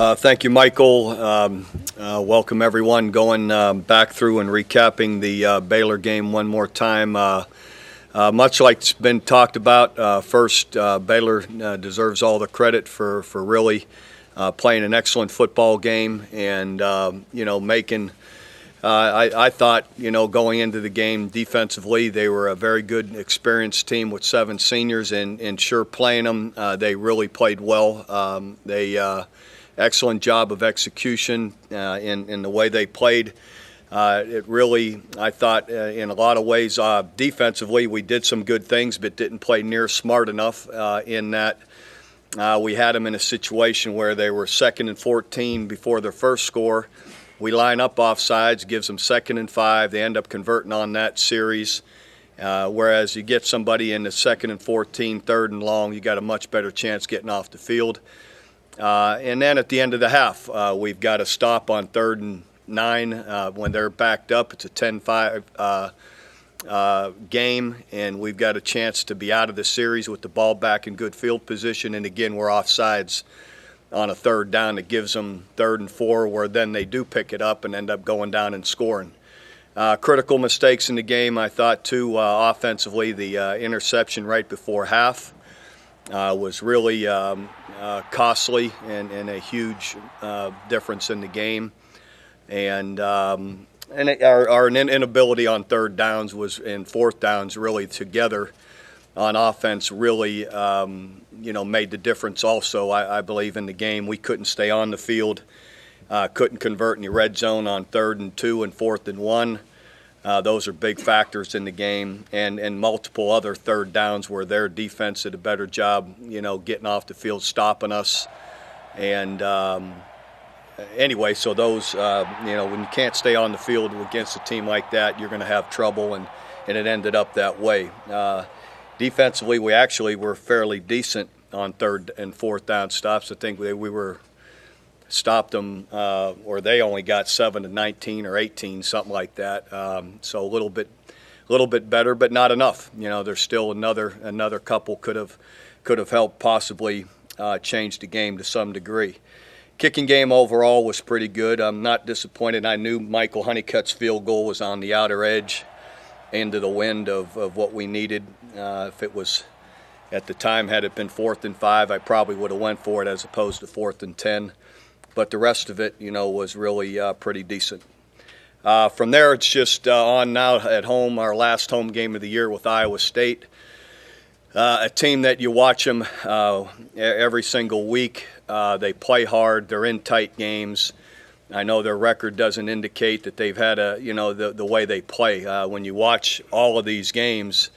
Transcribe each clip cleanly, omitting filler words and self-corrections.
Thank you, Michael. Welcome, everyone. Going back through and recapping the Baylor game one more time. Much like it's been talked about, first, Baylor deserves all the credit for really playing an excellent football game and, making I thought, going into the game defensively, they were a very good, experienced team with 7 seniors, and sure, playing them, they really played well. Excellent job of execution in the way they played. It really, I thought, in a lot of ways, defensively, we did some good things, but didn't play near smart enough in that we had them in a situation where they were 2nd and 14 before their first score. We line up offsides, gives them 2nd and 5. They end up converting on that series. Whereas you get somebody in the 2nd and 14, 3rd and long, you got a much better chance getting off the field. And then at the end of the half, we've got a stop on 3rd and 9 when they're backed up. It's a 10-5 game, and we've got a chance to be out of the series with the ball back in good field position. And again, we're offsides on a 3rd down that gives them 3rd and 4, where then they do pick it up and end up going down and scoring. Critical mistakes in the game, I thought, too, offensively. The interception right before half was really costly and a huge difference in the game. And our inability on 3rd downs was and 4th downs really together on offense really made the difference also, I believe, in the game. We couldn't stay on the field, couldn't convert in the red zone on 3rd and 2 and 4th and 1. Those are big factors in the game, and multiple other 3rd downs where their defense did a better job, getting off the field, stopping us. And anyway, so those, when you can't stay on the field against a team like that, you're going to have trouble, and it ended up that way. Defensively, we actually were fairly decent on 3rd and 4th down stops. I think we were stopped them, or they only got 7 to 19 or 18, something like that. So a little bit better, but not enough. There's still another couple could have helped possibly change the game to some degree. Kicking game overall was pretty good. I'm not disappointed. I knew Michael Honeycutt's field goal was on the outer edge into the wind of what we needed. If it was at the time, had it been 4th and 5, I probably would have went for it as opposed to 4th and 10. But the rest of it, was really pretty decent. From there, it's just on now at home, our last home game of the year with Iowa State. A team that you watch them every single week. They play hard. They're in tight games. I know their record doesn't indicate that they've had the way they play. When you watch all of these games,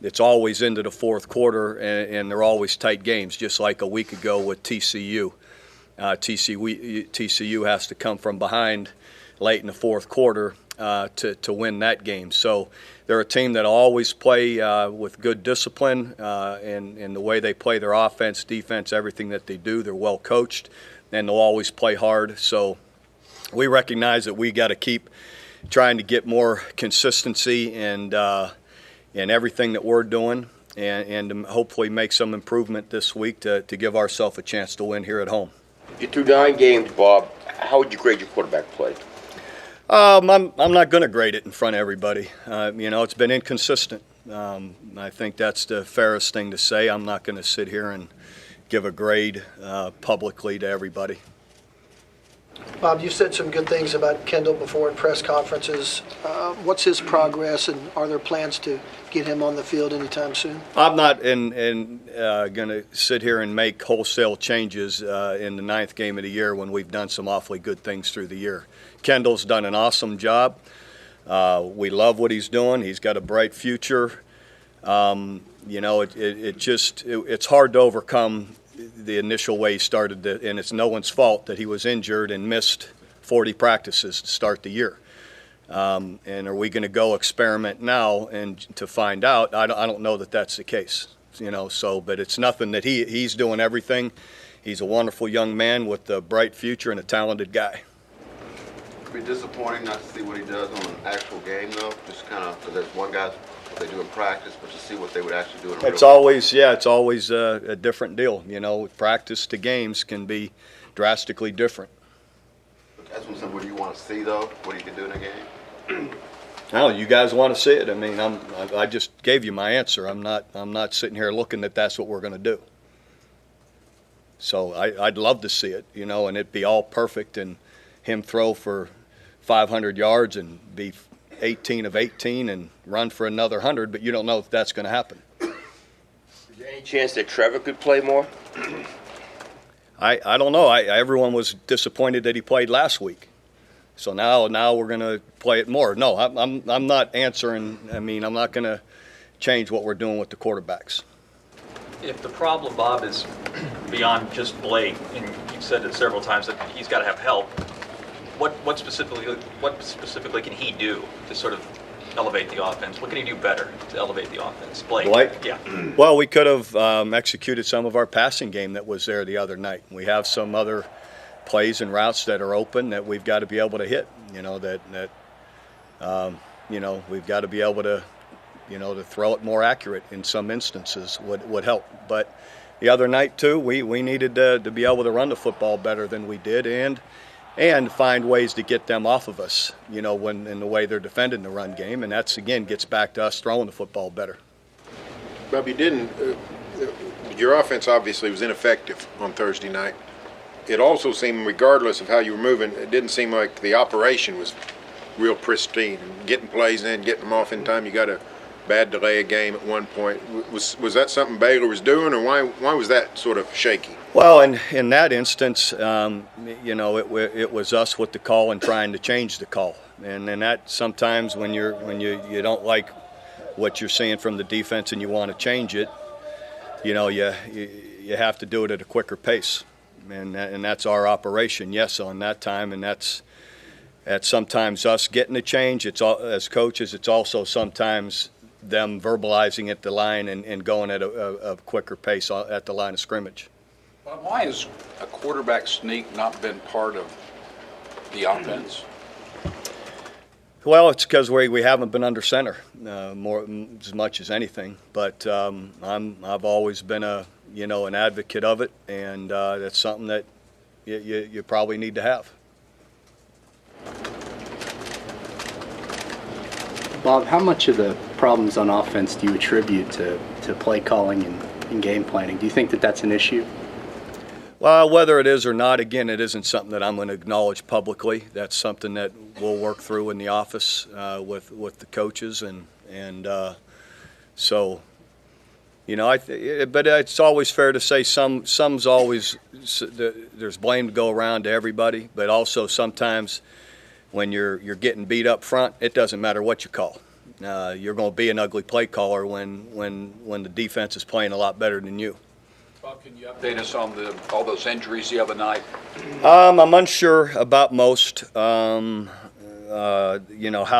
it's always into the 4th quarter, and they're always tight games, just like a week ago with TCU. TCU has to come from behind late in the 4th quarter to win that game. So they're a team that always play with good discipline and the way they play their offense, defense, everything that they do. They're well coached, and they'll always play hard. So we recognize that we got to keep trying to get more consistency and in everything that we're doing, and hopefully make some improvement this week to give ourselves a chance to win here at home. Through 9 games, Bob, how would you grade your quarterback play? I'm not going to grade it in front of everybody. It's been inconsistent. I think that's the fairest thing to say. I'm not going to sit here and give a grade publicly to everybody. Bob, you said some good things about Kendall before in press conferences. What's his progress, and are there plans to get him on the field anytime soon? I'm not going to sit here and make wholesale changes in the 9th game of the year when we've done some awfully good things through the year. Kendall's done an awesome job. We love what he's doing. He's got a bright future. It's hard to overcome the initial way he started, and it's no one's fault that he was injured and missed 40 practices to start the year. And are we going to go experiment now and to find out? I don't know that that's the case. But it's nothing that he's doing everything. He's a wonderful young man with a bright future and a talented guy. It could be disappointing not to see what he does on an actual game, though. Just kind of because there's one guy what they do in practice, but to see what they would actually do in a real it's always a different deal. Practice to games can be drastically different. That's what do you want to see, though? What he can do in a game? No, you guys want to see it. I mean, I just gave you my answer. I'm not sitting here looking that that's what we're going to do. So I'd love to see it, you know, and it'd be all perfect and him throw for 500 yards and be 18 of 18 and run for another 100, but you don't know if that's going to happen. Is there any chance that Trevor could play more? I don't know. Everyone was disappointed that he played last week. So now we're going to play it more. No, I'm not answering. I mean, I'm not going to change what we're doing with the quarterbacks. If the problem, Bob, is beyond just Blake, and you've said it several times that he's got to have help, what specifically can he do to sort of elevate the offense? What can he do better to elevate the offense? Blake? Yeah. Well, we could have executed some of our passing game that was there the other night. We have some other plays and routes that are open that we've got to be able to hit. You know, we've got to be able to, to throw it more accurate in some instances would help. But the other night, too, we needed to be able to run the football better than we did and find ways to get them off of us, when in the way they're defending the run game. And that's, again, gets back to us throwing the football better. Bob, your offense obviously was ineffective on Thursday night. It also seemed, regardless of how you were moving, it didn't seem like the operation was real pristine. Getting plays in, getting them off in time. You got a bad delay of game at one point. Was that something Baylor was doing, or why was that sort of shaky? Well, in that instance, it was us with the call and trying to change the call, and that sometimes when you don't like what you're seeing from the defense and you want to change it, you have to do it at a quicker pace. And that's our operation, yes, on that time, and that's sometimes us getting a change. It's all, as coaches, it's also sometimes them verbalizing at the line and going at a quicker pace at the line of scrimmage. Well, why has a quarterback sneak not been part of the offense? Well, it's because we haven't been under center as much as anything. But I've always been an advocate of it, and that's something that you probably need to have. Bob, how much of the problems on offense do you attribute to play calling and game planning? Do you think that that's an issue? Well, whether it is or not, again, it isn't something that I'm going to acknowledge publicly. That's something that we'll work through in the office with the coaches, so. But it's always fair to say some's always there's blame to go around to everybody. But also sometimes when you're getting beat up front, it doesn't matter what you call. You're going to be an ugly play caller when the defense is playing a lot better than you. Bob, can you update us on all those injuries the other night? I'm unsure about most. How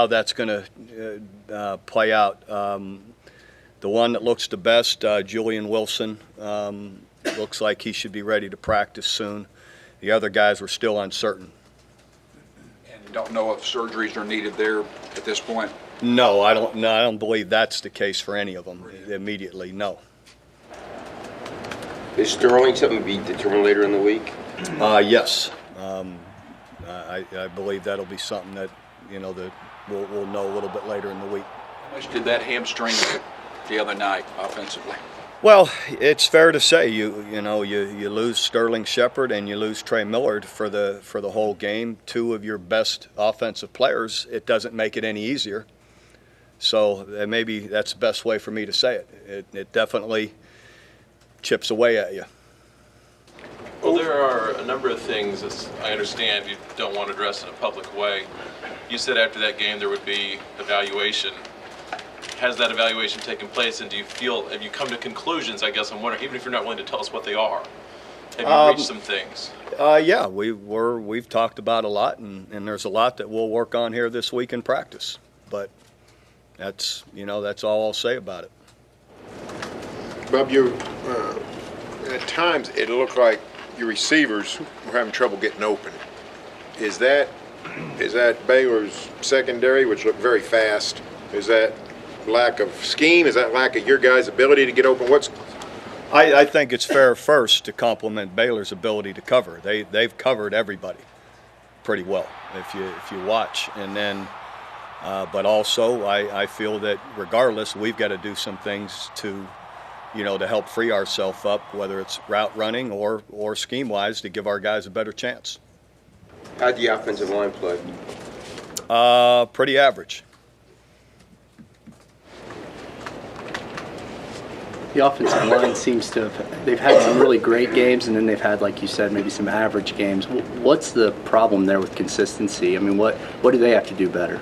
that's going to play out. The one that looks the best, Julian Wilson, looks like he should be ready to practice soon. The other guys were still uncertain. And you don't know if surgeries are needed there at this point? No, I don't believe that's the case for any of them immediately, no. Is Sterling something to be determined later in the week? Yes. I believe that'll be something that, that we'll know a little bit later in the week. How much did that hamstring the other night offensively? Well, it's fair to say you lose Sterling Shepard and you lose Trey Millard for the whole game, two of your best offensive players. It doesn't make it any easier. So maybe that's the best way for me to say it. It definitely chips away at you. Well, there are a number of things, as I understand, you don't want to address in a public way. You said after that game there would be evaluation. Has that evaluation taken place, and have you come to conclusions, I guess I'm wondering, even if you're not willing to tell us what they are? Have you reached some things? Yeah, we've talked about a lot, and there's a lot that we'll work on here this week in practice. But that's all I'll say about it. Bob, at times it looked like your receivers were having trouble getting open. Is that Baylor's secondary, which looked very fast? Is that lack of scheme? Is that lack of your guys' ability to get open? I think it's fair first to compliment Baylor's ability to cover. They've covered everybody pretty well if you watch, and then but also I feel that regardless we've got to do some things to to help free ourselves up, whether it's route running or scheme wise, to give our guys a better chance. How'd the offensive line play? Pretty average. The offensive line seems to they've had some really great games, and then they've had, like you said, maybe some average games. What's the problem there with consistency? I mean, what do they have to do better?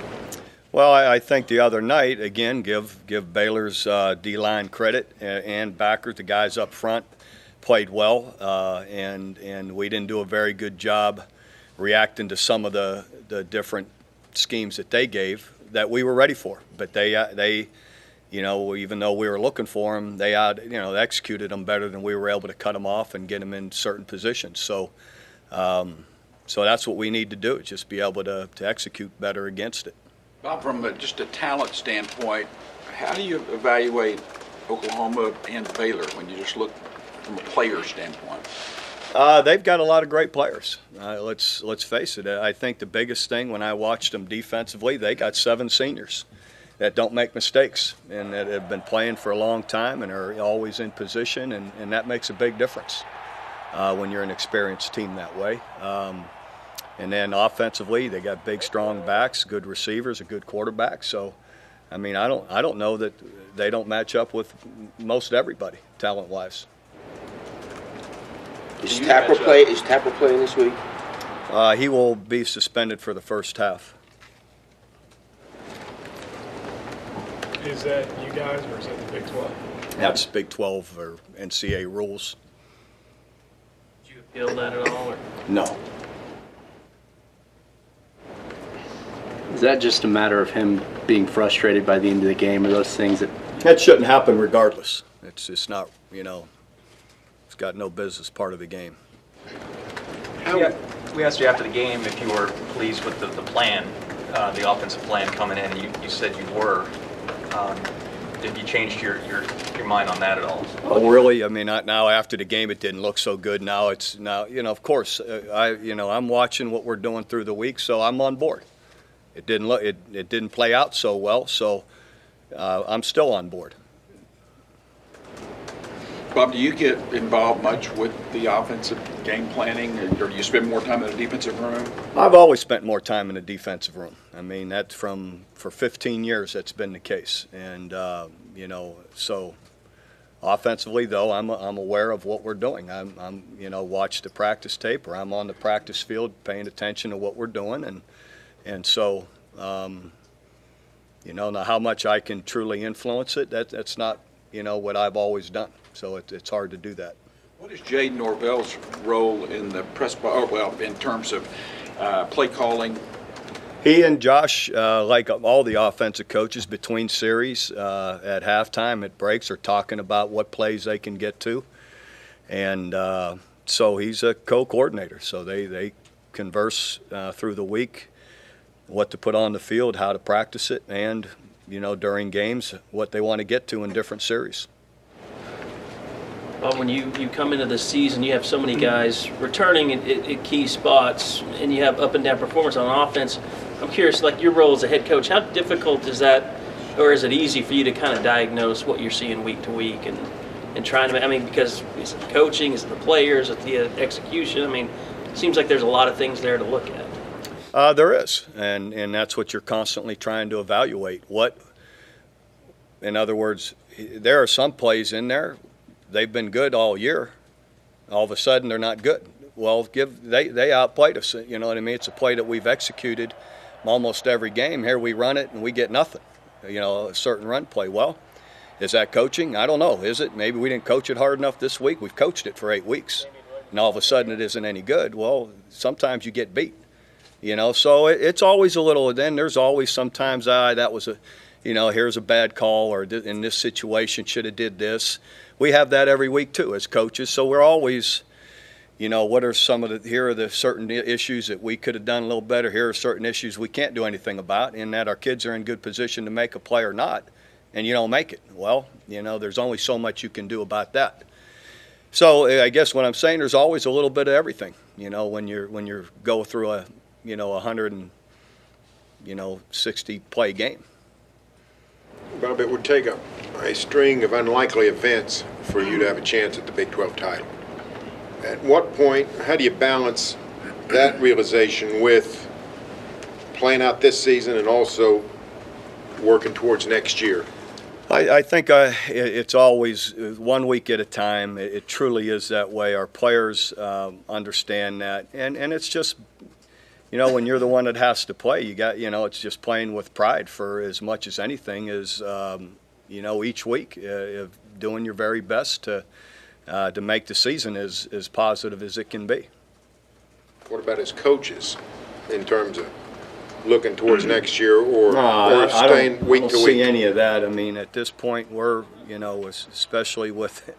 Well, I think the other night, again, give Baylor's D-line credit and backers, the guys up front played well, and we didn't do a very good job reacting to some of the different schemes that they gave that we were ready for. But they even though we were looking for them, they executed them better than we were able to cut them off and get them in certain positions. So that's what we need to do, just be able to execute better against it. Bob, from just a talent standpoint, how do you evaluate Oklahoma and Baylor when you just look from a player standpoint? They've got a lot of great players. Let's face it. I think the biggest thing when I watched them defensively, they got 7 seniors that don't make mistakes and that have been playing for a long time and are always in position, and that makes a big difference when you're an experienced team that way. And then offensively, they got big, strong backs, good receivers, a good quarterback. So, I mean, I don't know that they don't match up with most everybody talent-wise. Is Tapper playing this week? He will be suspended for the first half. Is that you guys or is that the Big 12? That's Big 12 or NCAA rules. Did you appeal that at all? Or? No. Is that just a matter of him being frustrated by the end of the game, or those things that shouldn't happen regardless? It's not, it's got no business part of the game. We asked you after the game if you were pleased with the plan, the offensive plan coming in. You said you were. Have you changed your mind on that at all? Oh, really? I mean, now after the game, it didn't look so good. Now of course, I'm watching what we're doing through the week, so I'm on board. It didn't play out so well, so I'm still on board. Bob, do you get involved much with the offensive game planning, or do you spend more time in the defensive room? I've always spent more time in the defensive room. I mean, that's for 15 years that's been the case, and so offensively though, I'm aware of what we're doing. I'm watch the practice tape, or I'm on the practice field paying attention to what we're doing, and so now how much I can truly influence it, that's not what I've always done. So it's hard to do that. What is Jade Norvell's role in the press box? Well, in terms of play calling? He and Josh, like all the offensive coaches, between series at halftime, at breaks, are talking about what plays they can get to, and so he's a co-coordinator. So they converse through the week, what to put on the field, how to practice it, and during games, what they want to get to in different series. Well, when you come into the season, you have so many guys returning at key spots, and you have up and down performance on offense. I'm curious, like your role as a head coach, how difficult is that, or is it easy for you to kind of diagnose what you're seeing week to week and trying to, because is it the coaching, is it the players, is it the execution? It seems like there's a lot of things there to look at. There is, and that's what you're constantly trying to evaluate. In other words, there are some plays in there, they've been good all year. All of a sudden, they're not good. Well, they outplayed us. You know what I mean? It's a play that we've executed almost every game. Here we run it and we get nothing. A certain run play. Well, is that coaching? I don't know. Is it? Maybe we didn't coach it hard enough this week. We've coached it for 8 weeks, and all of a sudden it isn't any good. Well, sometimes you get beat. So it's always a little. Then there's always sometimes that was a. Here's a bad call, or in this situation should have did this. We have that every week too as coaches, so we're always, what are here are the certain issues that we could have done a little better. Here are certain issues we can't do anything about, in that our kids are in good position to make a play or not, and you don't make it. Well, there's only so much you can do about that. So I guess what I'm saying, there's always a little bit of everything, when you're go through a 160 play game. Bob, it would take a string of unlikely events for you to have a chance at the Big 12 title. At what point, how do you balance that realization with playing out this season and also working towards next year? I think it's always 1 week at a time. It truly is that way. Our players understand that, and it's just, when you're the one that has to play, it's just playing with pride for as much as anything is, each week, doing your very best to make the season as positive as it can be. What about as coaches in terms of looking towards next year or staying week to week? I don't see any of that. I mean, at this point, we're, especially with,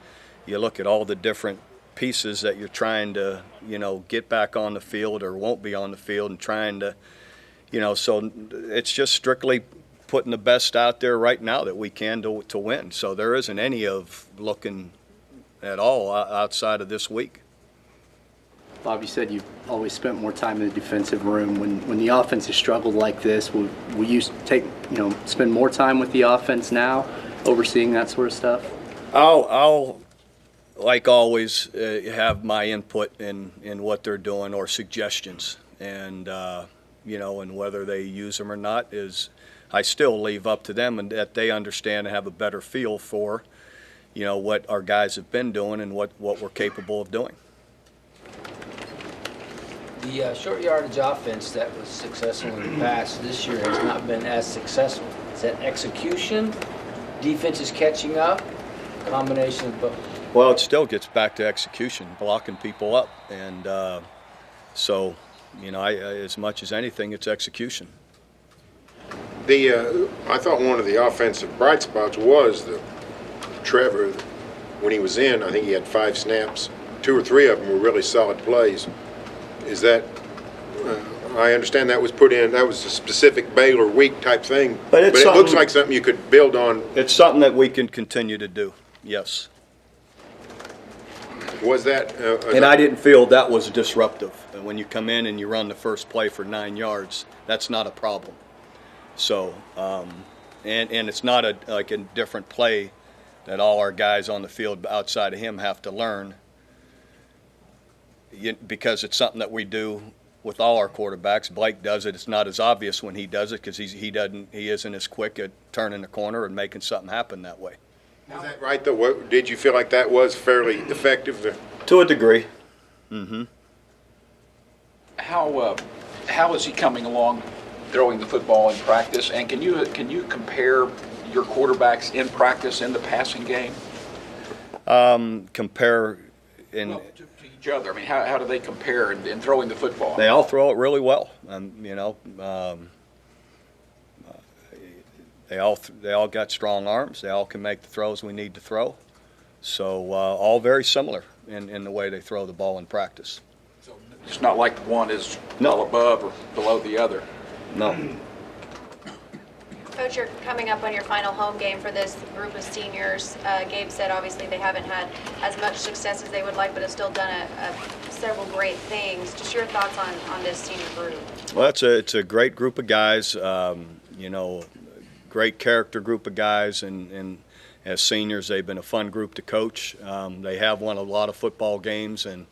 you look at all the different pieces that you're trying to, get back on the field or won't be on the field and trying to, so it's just strictly putting the best out there right now that we can to win. So there isn't any of looking at all outside of this week. Bob, you said you've always spent more time in the defensive room. When the offense has struggled like this, will you spend more time with the offense now, overseeing that sort of stuff? I'll like always, have my input in what they're doing or suggestions, and and whether they use them or not I still leave up to them, and that they understand and have a better feel for, what our guys have been doing and what we're capable of doing. The short yardage offense that was successful in the past this year has not been as successful. Is that execution, defense is catching up, combination of both? Well, it still gets back to execution, blocking people up, and so as much as anything, it's execution. I thought one of the offensive bright spots was Trevor. When he was in, I think he had 5 snaps. 2 or 3 of them were really solid plays. Is that, I understand that was put in, that was a specific Baylor week type thing, but it looks like something you could build on. It's something that we can continue to do, yes. Was that? And I didn't feel that was disruptive. When you come in and you run the first play for 9 yards, that's not a problem. So, and it's not like a different play that all our guys on the field outside of him have to learn, because it's something that we do with all our quarterbacks. Blake does it. It's not as obvious when he does it because he isn't as quick at turning the corner and making something happen that way. Is that right, though? Did you feel like that was fairly effective? To a degree. Mm-hmm. How is he coming along throwing the football in practice? And can you compare your quarterbacks in practice in the passing game? Compare in to each other. I mean, how do they compare in throwing the football? They all throw it really well. They all got strong arms. They all can make the throws we need to throw. So all very similar in the way they throw the ball in practice. So it's not like one is well above or below the other. No. Coach, you're coming up on your final home game for this group of seniors. Gabe said obviously they haven't had as much success as they would like, but have still done several great things. Just your thoughts on this senior group. Well, it's a great group of guys. Great character group of guys, and as seniors, they've been a fun group to coach. They have won a lot of football games, and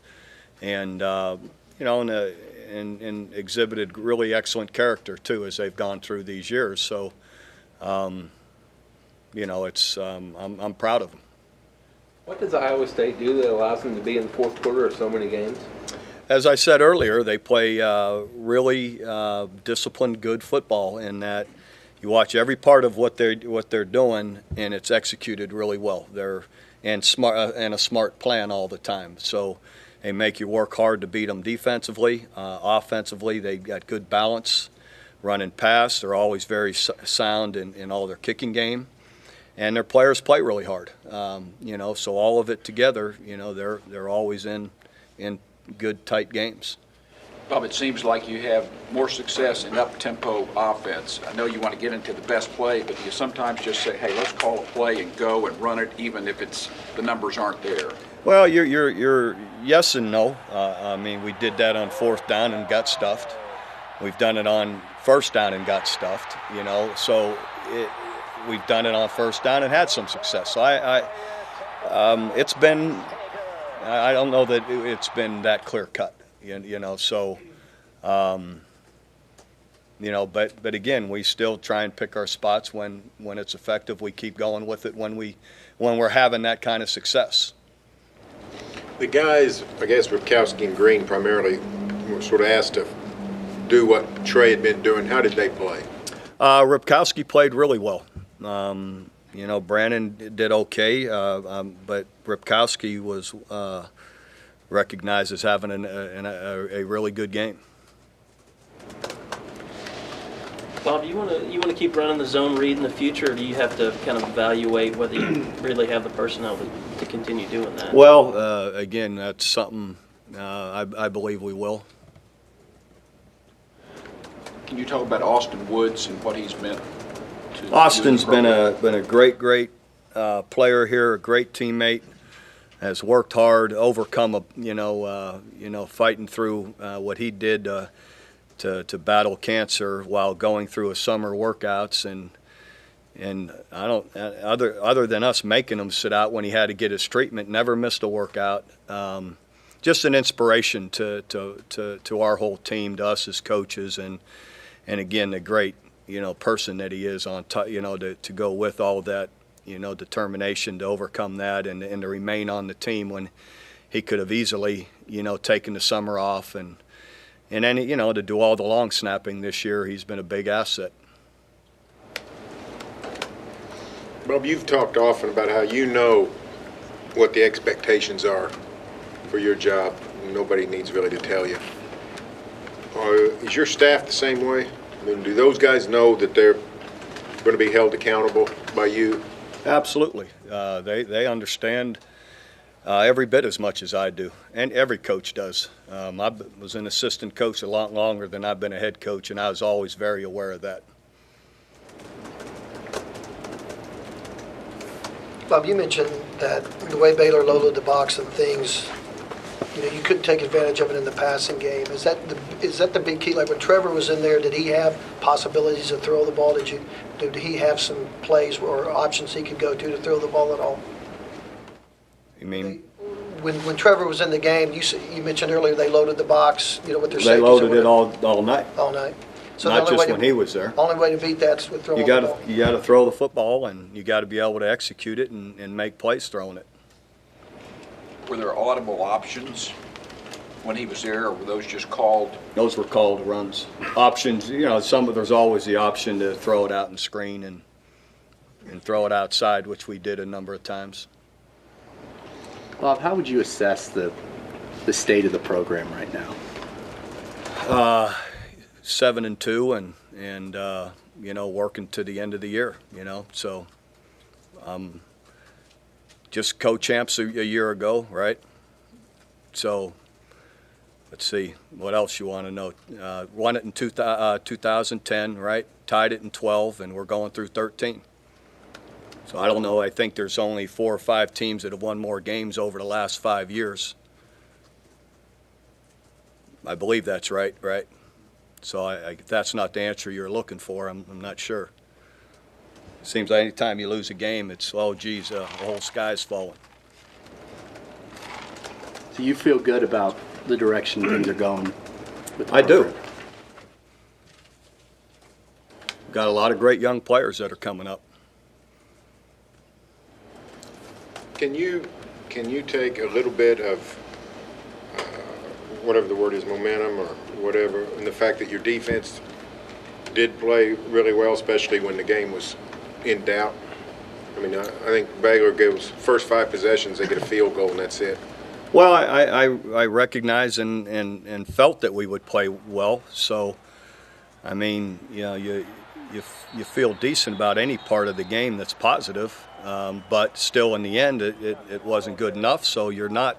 exhibited really excellent character too as they've gone through these years. So, it's I'm proud of them. What does Iowa State do that allows them to be in the fourth quarter of so many games? As I said earlier, they play really disciplined, good football in that. You watch every part of what they're doing, and it's executed really well. They're smart and a smart plan all the time. So they make you work hard to beat them defensively. Offensively, they got good balance, run and pass. They're always very sound in all their kicking game, and their players play really hard. So all of it together, they're always in good tight games. Bob, it seems like you have more success in up-tempo offense. I know you want to get into the best play, but you sometimes just say, hey, let's call a play and go and run it even if the numbers aren't there. Well, you're yes and no. I mean, we did that on 4th down and got stuffed. We've done it on 1st down and got stuffed, you know. So we've done it on 1st down and had some success. So it's been, I don't know that it's been that clear cut, you know. So, you know, but again, we still try and pick our spots when it's effective. We keep going with it when we're having that kind of success. The guys, I guess Ripkowski and Green primarily, were sort of asked to do what Trey had been doing. How did they play? Ripkowski played really well. You know, Brandon did okay, but Ripkowski was recognized as having a really good game. Bob, you want to keep running the zone read in the future, or do you have to kind of evaluate whether you really have the personnel to continue doing that? Well, again, that's something I believe we will. Can you talk about Austin Woods and what he's meant to Austin's you and been a great player here, a great teammate. Has worked hard, overcome fighting through what he did to battle cancer while going through his summer workouts, and I don't other than us making him sit out when he had to get his treatment, never missed a workout. Just an inspiration to our whole team, to us as coaches, and again the great person that he is to go with all that determination to overcome that and to remain on the team when he could have easily taken the summer off and then to do all the long snapping this year. He's been a big asset. Bob, you've talked often about how you know what the expectations are for your job. Nobody needs really to tell you. Is your staff the same way? I mean, do those guys know that they're going to be held accountable by you? Absolutely. They understand every bit as much as I do, and every coach does. I was an assistant coach a lot longer than I've been a head coach, and I was always very aware of that. Bob, you mentioned that the way Baylor loaded the box and things, you couldn't take advantage of it in the passing game. Is that the big key? Like when Trevor was in there, did he have possibilities to throw the ball? Did he have some plays or options he could go to throw the ball at all? You mean when Trevor was in the game? You mentioned earlier they loaded the box. With their safeties. They loaded it all night. All night. So not just when he was there. Only way to beat that is with throwing the ball. You got to throw the football, and you got to be able to execute it and make plays throwing it. Were there audible options when he was there, or were those just called? Those were called runs. Options, there's always the option to throw it out and screen and throw it outside, which we did a number of times. Bob, how would you assess the state of the program right now? 7-2 and working to the end of the year, so just co-champs a year ago, right? So let's see, what else you want to know? Won it in 2010, right? Tied it in 12, and we're going through 13. So I don't know, I think there's only 4 or 5 teams that have won more games over the last 5 years. I believe that's right? So if that's not the answer you're looking for, I'm not sure. It seems like any time you lose a game, it's, oh, geez, the whole sky's falling. So you feel good about the direction things are going with the I do. program? Got a lot of great young players that are coming up. Can you take a little bit of whatever the word is, momentum or whatever, and the fact that your defense did play really well, especially when the game was in doubt? I mean, I think Baylor gives first 5 possessions, they get a field goal, and that's it. Well, I recognize and felt that we would play well. So, I mean, you feel decent about any part of the game that's positive, but still in the end it wasn't good enough. So you're not,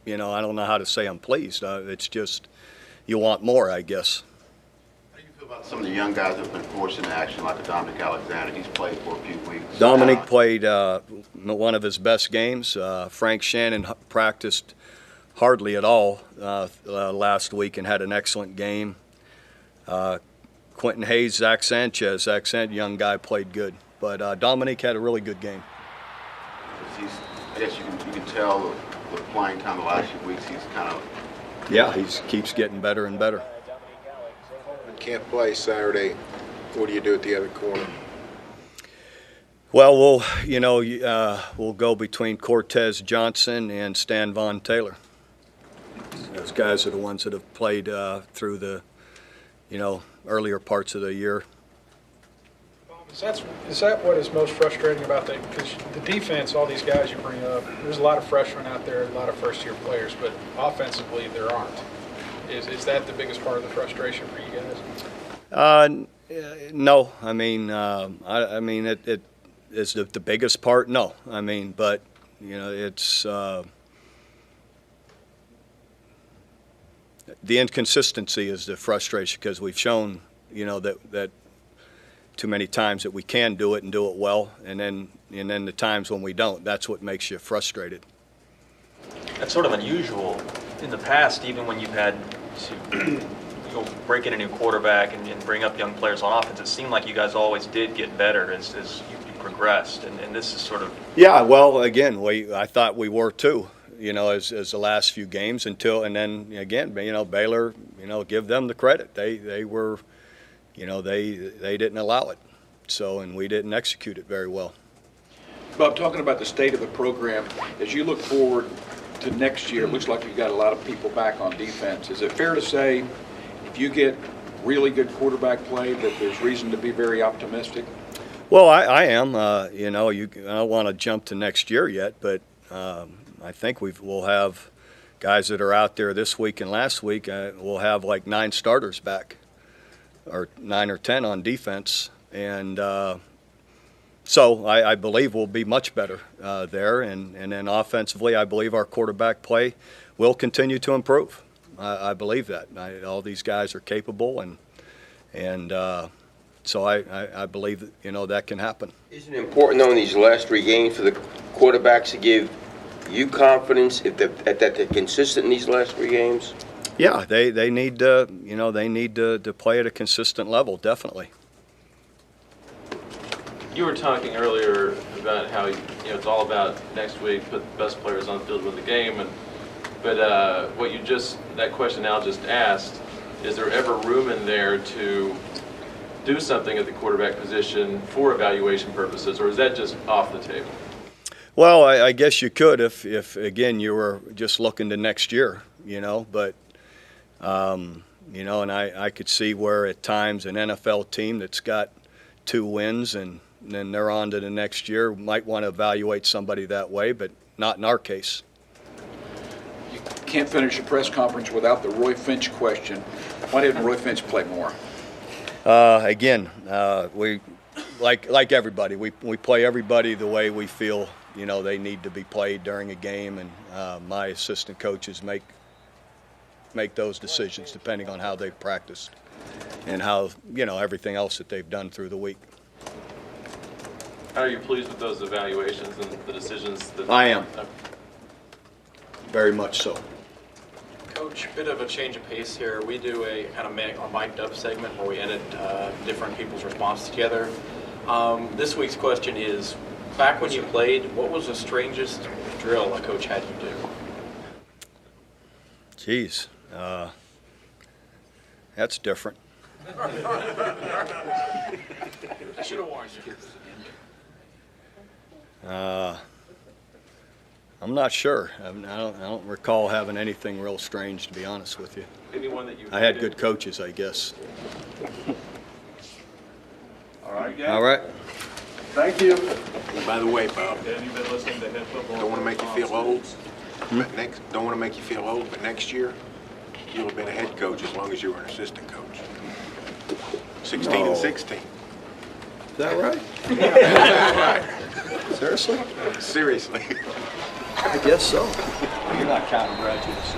I don't know how to say I'm pleased. It's just, you want more, I guess. How do you feel about some of the young guys that have been forced into action, like a Dominic Alexander? He's played for a few weeks. Dominic played one of his best games. Frank Shannon practiced hardly at all last week and had an excellent game. Quentin Hayes, Zach Sanchez, young guy, played good. But Dominic had a really good game. I guess you can tell the playing time the last few weeks, he's kind of... Yeah, he keeps getting better and better. Can't play Saturday. What do you do at the other corner? Well, we'll go between Cortez Johnson and Stan Von Taylor. Those guys are the ones that have played through the, earlier parts of the year. Is that what is most frustrating about that? Because the defense, all these guys you bring up, there's a lot of freshmen out there, a lot of first-year players, but offensively there aren't. Is that the biggest part of the frustration for you guys? No, I mean, it is the biggest part. No, I mean, but it's the inconsistency is the frustration, because we've shown, that too many times that we can do it and do it well, and then the times when we don't, that's what makes you frustrated. That's sort of unusual. In the past, even when you've had to break in a new quarterback and bring up young players on offense, it seemed like you guys always did get better as you progressed, and this is sort of... Yeah, well, again, I thought we were too, as the last few games and then again, Baylor, give them the credit. They were, they didn't allow it, and we didn't execute it very well. Bob, talking about the state of the program, as you look forward to next year, it looks like you've got a lot of people back on defense. Is it fair to say if you get really good quarterback play that there's reason to be very optimistic? Well, I am. I don't want to jump to next year yet, but I think we'll have guys that are out there this week and last week. We'll have like 9 starters back, or 9 or 10 on defense, and so I believe we'll be much better there. And then offensively, I believe our quarterback play will continue to improve. I believe that. All these guys are capable, and so I believe that, that can happen. Isn't it important, though, in these last 3 games for the quarterbacks to give you confidence that they're consistent in these last 3 games? Yeah, they need to, they need to play at a consistent level, definitely. You were talking earlier about how it's all about next week, put the best players on the field, win the game, but that question Al just asked, is there ever room in there to do something at the quarterback position for evaluation purposes, or is that just off the table? Well, I guess you could if again you were just looking to next year, but and I could see where at times an NFL team that's got 2 wins and then they're on to the next year might want to evaluate somebody that way, but not in our case. You can't finish a press conference without the Roy Finch question. Why didn't Roy Finch play more? Again, we like everybody. We play everybody the way we feel they need to be played during a game, and my assistant coaches make those decisions depending on how they've practiced and how everything else that they've done through the week. How are you pleased with those evaluations and the decisions? I am. Very much so. Coach, bit of a change of pace here. We do a kind of a mic'd up segment where we edit different people's responses together. This week's question is, back when you played, what was the strangest drill a coach had you do? Jeez, that's different. I should have warned you. I'm not sure. I don't recall having anything real strange, to be honest with you. Anyone that you I had good coaches, I guess. All right, guys. All right. Thank you. And by the way, Bob, Have you been listening to head football? don't want to make you feel old. But don't want to make you feel old, but next year you'll have been a head coach as long as you were an assistant coach. 16 and 16. Is that right? Seriously? Seriously. I guess so. You're not counting graduates.